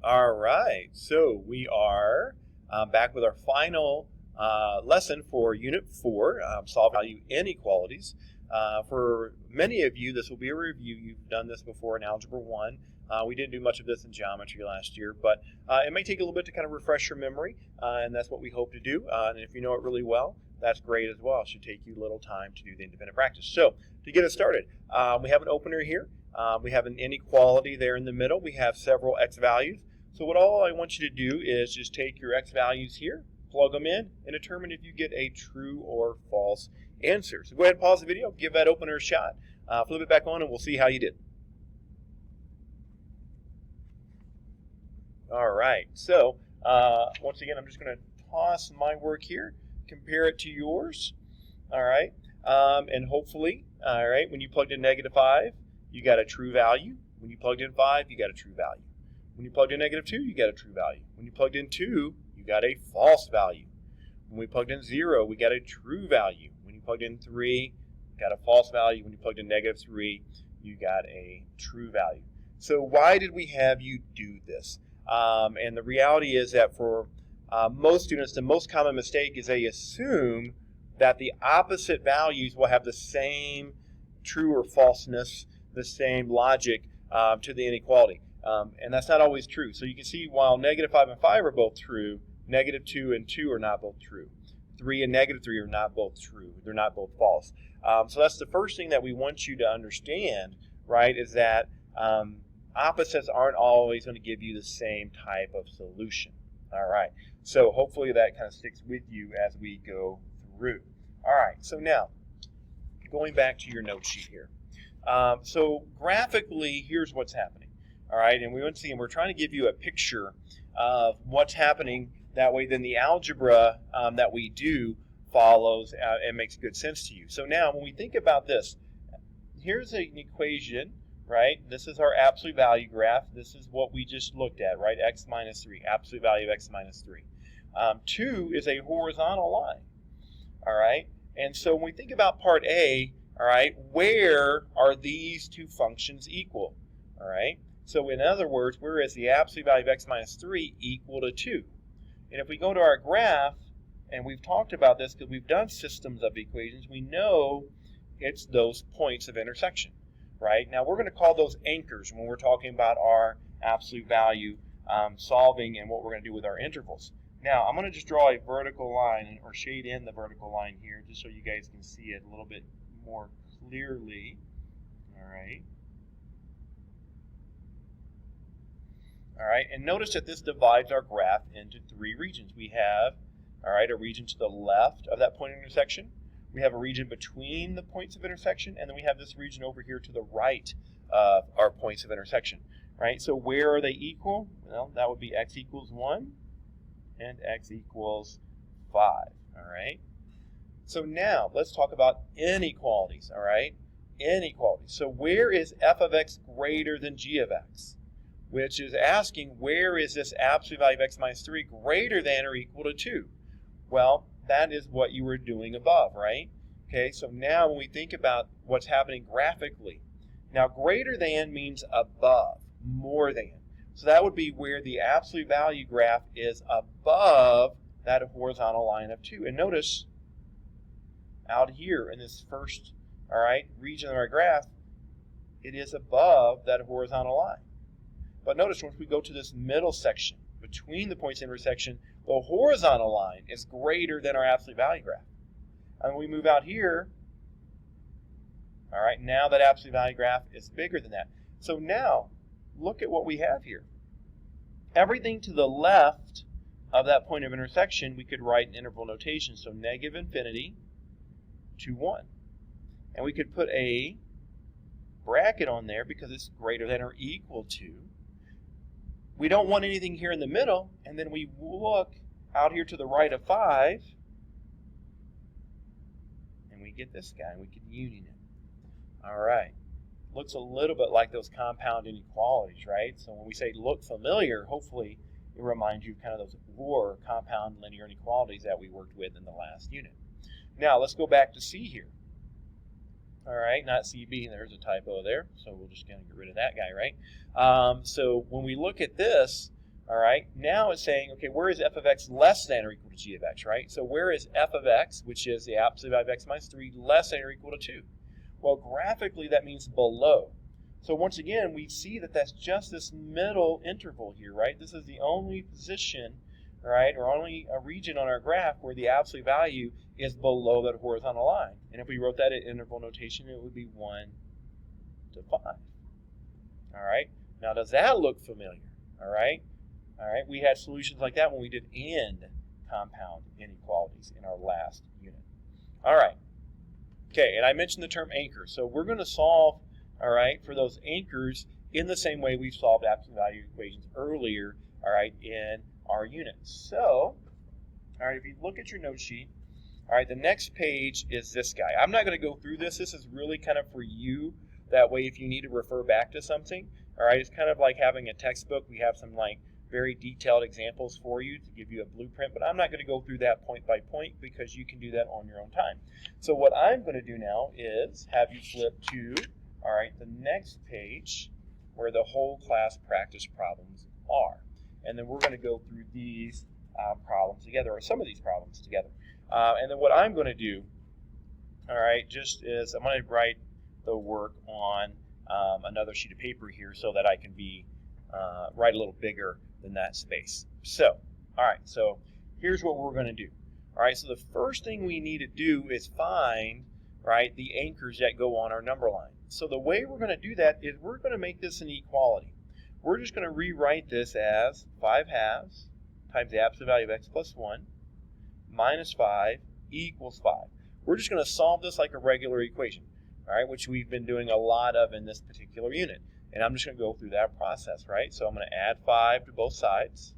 All right, so we are back with our final lesson for Unit 4, Solve Value Inequalities. For many of you, this will be a review. You've done this before in Algebra 1. We didn't do much of this in geometry last year, but it may take a little bit to kind of refresh your memory, and that's what we hope to do. And if you know it really well, that's great as well. It should take you little time to do the independent practice. So to get us started, we have an opener here. We have an inequality there in the middle. We have several x values. So all I want you to do is just take your x values here, plug them in, and determine if you get a true or false answer. So go ahead and pause the video, give that opener a shot, flip it back on, and we'll see how you did. All right, so once again, I'm just going to toss my work here, compare it to yours. All right, and hopefully, all right, when you plugged in -5, you got a true value. When you plugged in 5, you got a true value. When you plugged in -2, you got a true value. When you plugged in 2, you got a false value. When we plugged in 0, we got a true value. When you plugged in 3, you got a false value. When you plugged in -3, you got a true value. So why did we have you do this? And the reality is that for most students, the most common mistake is they assume that the opposite values will have the same true or falseness, the same logic to the inequality. And that's not always true. So you can see while -5 and 5 are both true, -2 and 2 are not both true. 3 and -3 are not both true. They're not both false. So that's the first thing that we want you to understand, right, is that opposites aren't always going to give you the same type of solution. All right. So hopefully that kind of sticks with you as we go through. All right. So now, going back to your note sheet here. So graphically, here's what's happening. All right, and we're trying to give you a picture of what's happening. That way, then the algebra that we do follows and makes good sense to you. So now, when we think about this, here's an equation, right? This is our absolute value graph. This is what we just looked at, right? X minus 3, absolute value of x minus 3. 2 is a horizontal line, all right? And so when we think about part A, all right, where are these two functions equal, all right? So in other words, where is the absolute value of x minus 3 equal to 2? And if we go to our graph, and we've talked about this because we've done systems of equations, we know it's those points of intersection, right? Now we're going to call those anchors when we're talking about our absolute value solving and what we're going to do with our intervals. Now I'm going to just draw a vertical line or shade in the vertical line here just so you guys can see it a little bit more clearly. All right. All right, and notice that this divides our graph into 3 regions. We have, all right, a region to the left of that point of intersection. We have a region between the points of intersection, and then we have this region over here to the right of our points of intersection, right? So where are they equal? Well, that would be x equals 1 and x equals 5, all right? So now let's talk about inequalities, all right? Inequalities. So where is f of x greater than g of x? Which is asking where is this absolute value of x minus 3 greater than or equal to 2? Well, that is what you were doing above, right? Okay, so now when we think about what's happening graphically, now greater than means above, more than. So that would be where the absolute value graph is above that horizontal line of 2. And notice out here in this first, all right, region of our graph, it is above that horizontal line. But notice once we go to this middle section, between the points of intersection, the horizontal line is greater than our absolute value graph. And when we move out here, all right, now that absolute value graph is bigger than that. So now, look at what we have here. Everything to the left of that point of intersection, we could write in interval notation. So -infinity to 1. And we could put a bracket on there because it's greater than or equal to. We don't want anything here in the middle, and then we look out here to the right of 5, and we get this guy, and we can union it. All right. Looks a little bit like those compound inequalities, right? So when we say look familiar, hopefully it reminds you of kind of those or compound linear inequalities that we worked with in the last unit. Now, let's go back to C here. All right, not CB, there's a typo there, so we'll just kind of get rid of that guy, right? So when we look at this, All right, now it's saying, okay, where is f of x less than or equal to g of x, right? So where is f of x, which is the absolute value of x minus 3, less than or equal to 2? Well, graphically, that means below. So once again, we see that that's just this middle interval here, right? This is the only position, right, or only a region on our graph where the absolute value is below that horizontal line. And if we wrote that in interval notation, it would be 1 to 5. All right, now does that look familiar? All right, we had solutions like that when we did end compound inequalities in our last unit. All right, okay, and I mentioned the term anchor. So we're going to solve, all right, for those anchors in the same way we solved absolute value equations earlier, all right, in our units. So, all right, if you look at your note sheet, all right, the next page is this guy. I'm not going to go through this. This is really kind of for you. That way, if you need to refer back to something, all right, it's kind of like having a textbook. We have some like very detailed examples for you to give you a blueprint, but I'm not going to go through that point by point because you can do that on your own time. So what I'm going to do now is have you flip to, all right, the next page where the whole class practice problems are. And then we're going to go through these problems together, or some of these problems together. And then what I'm going to do, all right, just is I'm going to write the work on another sheet of paper here so that I can be write a little bigger than that space. So, all right, so here's what we're going to do. All right, so the first thing we need to do is find, right, the anchors that go on our number line. So the way we're going to do that is we're going to make this an equality. We're just going to rewrite this as 5 halves times the absolute value of x plus 1 minus 5 equals 5. We're just going to solve this like a regular equation, all right, which we've been doing a lot of in this particular unit. And I'm just going to go through that process, right? So I'm going to add 5 to both sides.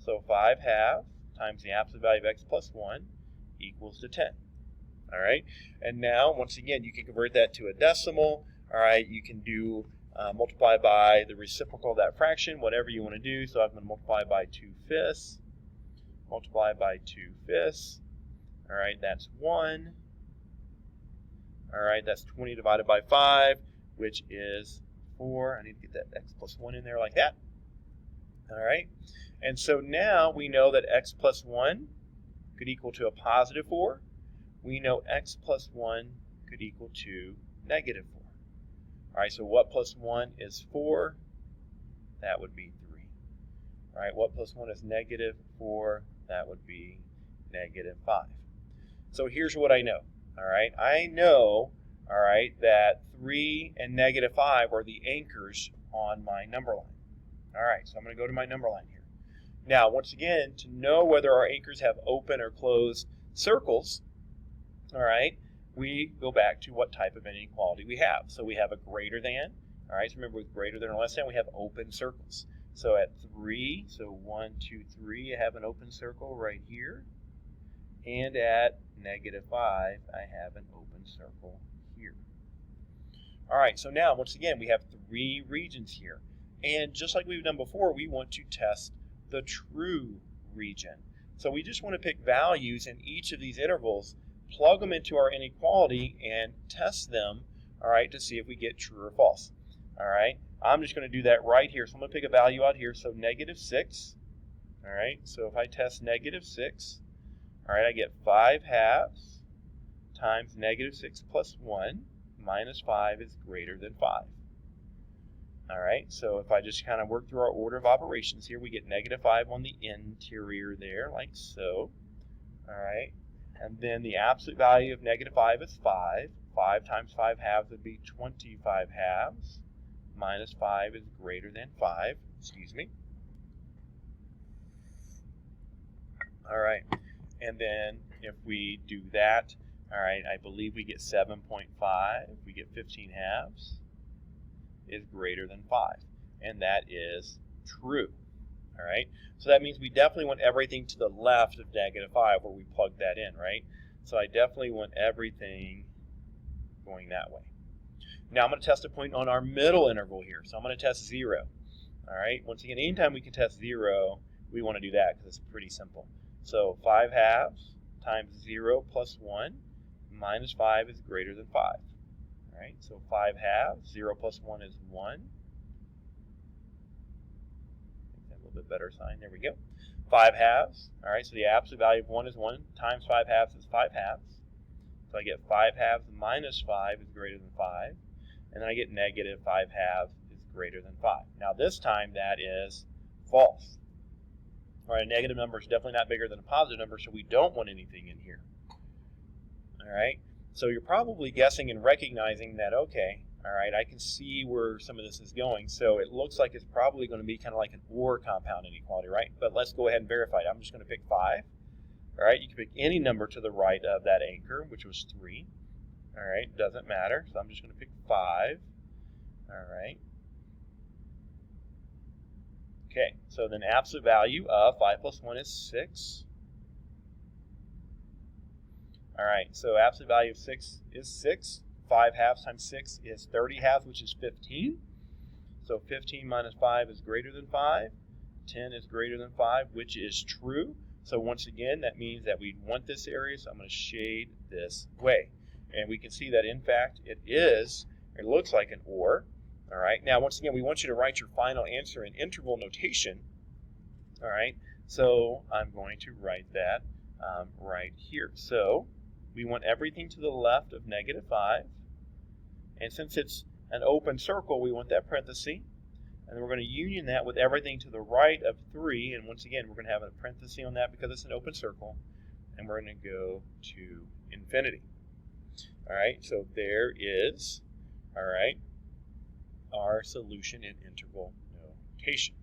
So 5 halves times the absolute value of x plus 1 equals to 10. All right? And now, once again, you can convert that to a decimal. All right? You can do multiply by the reciprocal of that fraction, whatever you want to do. So I'm going to multiply by 2/5. Multiply by 2/5. All right, that's 1. All right, that's 20 divided by 5, which is 4. I need to get that x plus 1 in there like that. All right, and so now we know that x plus 1 could equal to a positive 4. We know x plus 1 could equal to negative 4. All right, so what plus 1 is 4? That would be 3. All right, what plus 1 is negative 4? That would be negative 5. So here's what I know. All right, I know, all right, that 3 and negative 5 are the anchors on my number line. All right, so I'm going to go to my number line here. Now, once again, to know whether our anchors have open or closed circles, all right, we go back to what type of inequality we have. So we have a greater than, all right, so remember with greater than or less than, we have open circles. So at 3, so 1, 2, 3, I have an open circle right here. And at negative 5, I have an open circle here. All right, so now, once again, we have 3 regions here. And just like we've done before, we want to test the true region. So we just want to pick values in each of these intervals, plug them into our inequality, and test them, all right, to see if we get true or false. All right, I'm just going to do that right here. So I'm going to pick a value out here, so negative 6. All right, so if I test negative 6, all right, I get 5 halves times negative 6 plus 1 minus 5 is greater than 5. All right, so if I just kind of work through our order of operations here, we get negative 5 on the interior there, like so. All right, and then the absolute value of negative 5 is 5. 5 times 5 halves would be 25 halves. Minus 5 is greater than 5. Excuse me. All right, and then if we do that, all right, I believe we get 7.5. We get 15 halves is greater than 5. And that is true. All right, so that means we definitely want everything to the left of negative 5 where we plug that in, right? So I definitely want everything going that way. Now I'm going to test a point on our middle interval here. So I'm going to test 0. All right, once again, anytime we can test 0, we want to do that because it's pretty simple. So 5 halves times 0 plus 1 minus 5 is greater than 5. All right, so 5 halves, 0 plus 1 is 1, bit better sign. There we go. 5 halves. All right, so the absolute value of 1 is 1 times 5 halves is 5 halves. So I get 5 halves minus 5 is greater than 5. And then I get negative 5 halves is greater than 5. Now this time that is false. All right, a negative number is definitely not bigger than a positive number, so we don't want anything in here. All right, so you're probably guessing and recognizing that, okay, all right, I can see where some of this is going. So it looks like it's probably going to be kind of like an OR compound inequality, right? But let's go ahead and verify it. I'm just going to pick 5. All right, you can pick any number to the right of that anchor, which was 3. All right, doesn't matter. So I'm just going to pick 5. All right. Okay, so then absolute value of 5 plus 1 is 6. All right, so absolute value of 6 is 6. 5 halves times 6 is 30 halves, which is 15. So 15 minus 5 is greater than 5. 10 is greater than 5, which is true. So once again, that means that we want this area, so I'm going to shade this way. And we can see that, in fact, it looks like an OR. All right, now once again, we want you to write your final answer in interval notation. All right, so I'm going to write that right here. So we want everything to the left of negative 5. And since it's an open circle, we want that parenthesis. And then we're going to union that with everything to the right of 3. And once again, we're going to have a parenthesis on that because it's an open circle. And we're going to go to infinity. All right, so there is, all right, our solution in interval notation.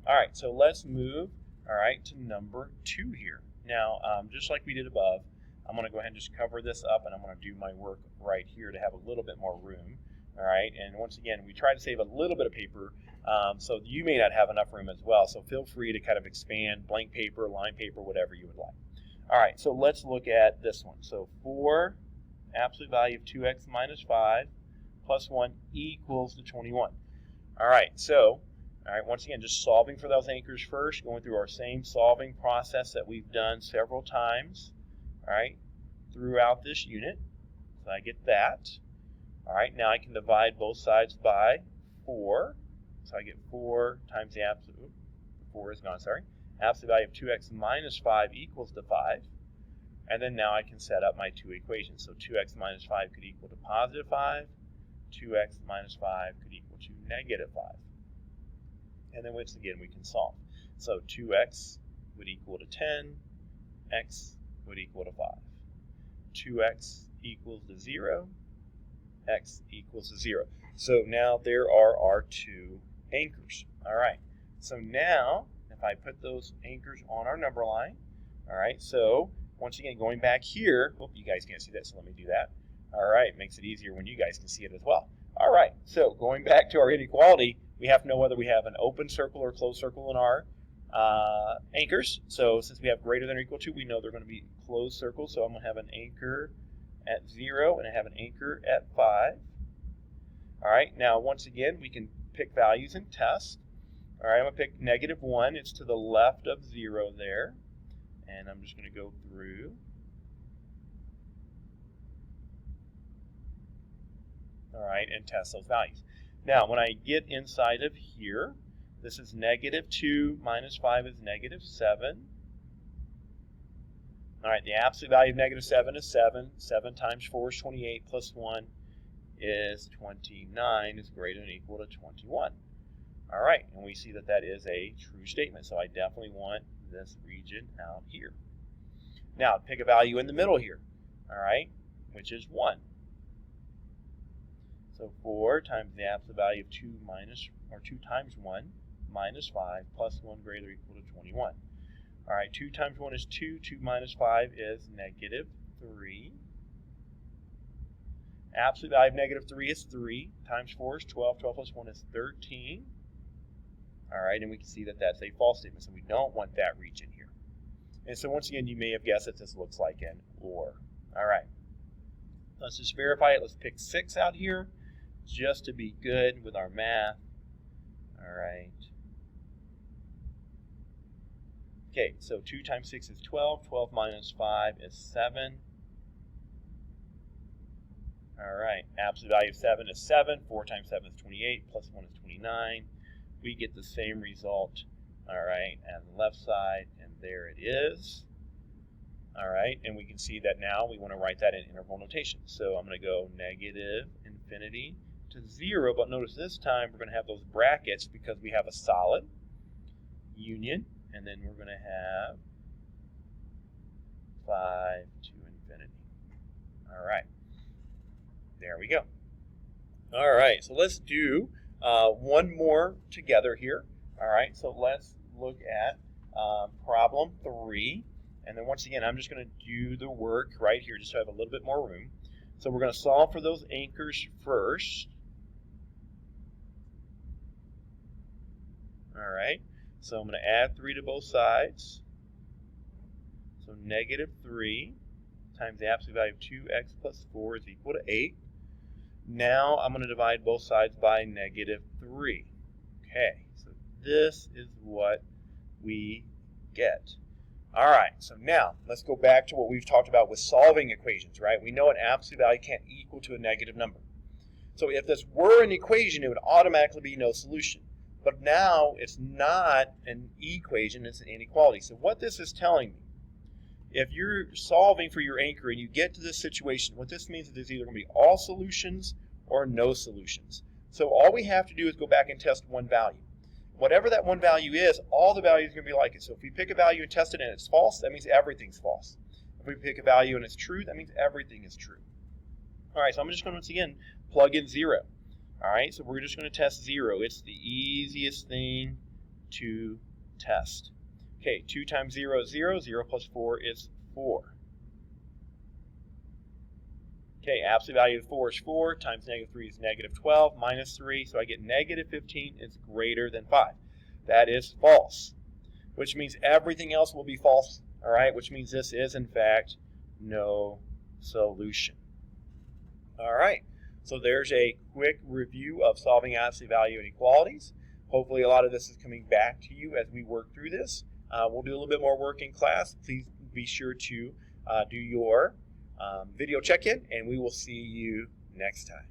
All right, so let's move, all right, to number 2 here. Now, just like we did above, I'm going to go ahead and just cover this up, and I'm going to do my work right here to have a little bit more room. All right, and once again, we try to save a little bit of paper, so you may not have enough room as well. So feel free to kind of expand blank paper, line paper, whatever you would like. All right, so let's look at this one. So 4 absolute value of 2x minus 5 plus 1 equals to 21. All right, so once again, just solving for those anchors first, going through our same solving process that we've done several times. All right, throughout this unit. So I get that. All right, now I can divide both sides by 4. So I get 4 times the absolute, 4 is gone, sorry. Absolute value of 2x minus 5 equals to 5. And then now I can set up my 2 equations. So 2x minus 5 could equal to positive 5. 2x minus 5 could equal to negative 5. And then once again, we can solve. So 2x would equal to 10. X would equal to 5. 2x equals to 0. X equals to 0. So now there are our 2 anchors. All right. So now, if I put those anchors on our number line, all right, so once again, going back here, oh, you guys can't see that, so let me do that. All right, makes it easier when you guys can see it as well. All right, so going back to our inequality, we have to know whether we have an open circle or closed circle in our anchors. So since we have greater than or equal to, we know they're going to be closed circles. So I'm going to have an anchor at 0 and I have an anchor at 5. All right, now once again, we can pick values and test. All right, I'm going to pick negative 1. It's to the left of 0 there. And I'm just going to go through. All right, and test those values. Now, when I get inside of here, this is negative 2 minus 5 is negative 7. All right, the absolute value of negative 7 is 7. 7 times 4 is 28, plus 1 is 29, is greater than or equal to 21. All right, and we see that that is a true statement, so I definitely want this region out here. Now, pick a value in the middle here, all right, which is 1. So 4 times the absolute value of 2 times 1 minus 5 plus 1 greater or equal to 21. All right, 2 times 1 is 2. 2 minus 5 is negative 3. Absolute value of negative 3 is 3. Times 4 is 12. 12 plus 1 is 13. All right, and we can see that that's a false statement, so we don't want that region here. And so once again, you may have guessed that this looks like an OR. All right, let's just verify it. Let's pick 6 out here just to be good with our math. All right. Okay, so 2 times 6 is 12. 12 minus 5 is 7. All right, absolute value of 7 is 7. 4 times 7 is 28, plus 1 is 29. We get the same result all right, and the left side, and there it is. All right, and we can see that now we want to write that in interval notation. So I'm going to go negative infinity to 0, but notice this time we're going to have those brackets because we have a solid union, and then we're going to have 5 to infinity. All right, there we go. All right, so let's do one more together here. All right, so let's look at problem 3. And then once again, I'm just going to do the work right here just so I have a little bit more room. So we're going to solve for those anchors first. All right, so I'm going to add 3 to both sides. So negative 3 times the absolute value of 2x plus 4 is equal to 8. Now I'm going to divide both sides by negative 3. Okay, so this is what we get. All right, so now let's go back to what we've talked about with solving equations, right? We know an absolute value can't equal to a negative number. So if this were an equation, it would automatically be no solution. But now it's not an equation, it's an inequality. So what this is telling me, if you're solving for your anchor and you get to this situation, what this means is there's either going to be all solutions or no solutions. So all we have to do is go back and test one value. Whatever that one value is, all the values are going to be like it. So if we pick a value and test it and it's false, that means everything's false. If we pick a value and it's true, that means everything is true. All right, so I'm just going to, once again, plug in 0. All right, so we're just going to test 0. It's the easiest thing to test. Okay, 2 times 0 is 0. 0 plus 4 is 4. Okay, absolute value of 4 is 4, times negative 3 is negative 12, minus 3, so I get negative 15 is greater than 5. That is false, which means everything else will be false, all right, which means this is, in fact, no solution. All right, so there's a quick review of solving absolute value inequalities. Hopefully a lot of this is coming back to you as we work through this. We'll do a little bit more work in class. Please be sure to do your video check-in, and we will see you next time.